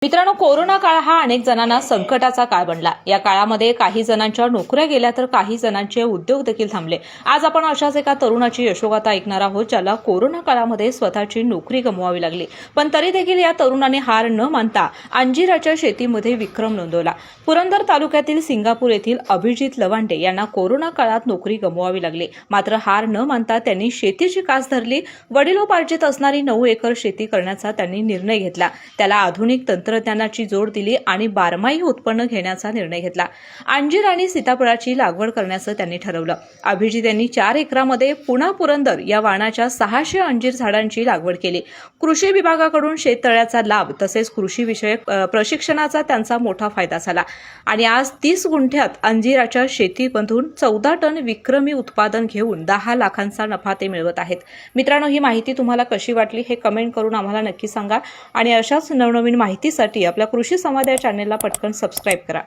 मित्रांनो, कोरोना काळ हा अनेक जणांना संकटाचा काळ बनला। या काळामध्ये काही जणांच्या नोकऱ्या गेल्या तर काही जणांचे उद्योग देखील थांबले। आज आपण अशाच एका तरुणाची यशोगाथा ऐकणार आहोत, ज्याला कोरोना काळामध्ये स्वतःची नोकरी गमवावी लागली, पण तरी देखील या तरुणाने हार न मानता अंजिराच्या शेतीमध्ये विक्रम नोंदवला। पुरंदर तालुक्यातील सिंगापूर येथील अभिजित लवांडे यांना कोरोना काळात नोकरी गमवावी लागली, मात्र हार न मानता त्यांनी शेतीची कास धरली। वडिलोपार्जित असणारी 9 एकर शेती करण्याचा त्यांनी निर्णय घेतला। त्याला आधुनिक तंत्रज्ञानाची जोड दिली आणि बारमाही उत्पन्न घेण्याचा निर्णय घेतला। अंजीर आणि सीताफळाची लागवड करण्याचं त्यांनी ठरवलं। अभिजित यांनी 4 एकरामध्ये पुणा पुरंदर या वाणाच्या 600 अंजीर झाडांची लागवड केली। कृषी विभागाकडून शेततळ्याचा लाभ तसेच कृषी विषयक प्रशिक्षणाचा त्यांचा मोठा फायदा झाला आणि आज 30 गुंठ्यात अंजिराच्या शेतीमधून 14 टन विक्रमी उत्पादन घेऊन 10 लाखांचा नफा ते मिळवत आहेत। मित्रांनो, ही माहिती तुम्हाला कशी वाटली हे कमेंट करून आम्हाला नक्की सांगा आणि अशाच नवनवीन माहितीसाठी आपल्या कृषी संवाद या चॅनेलला पटकन सबस्क्राइब करा।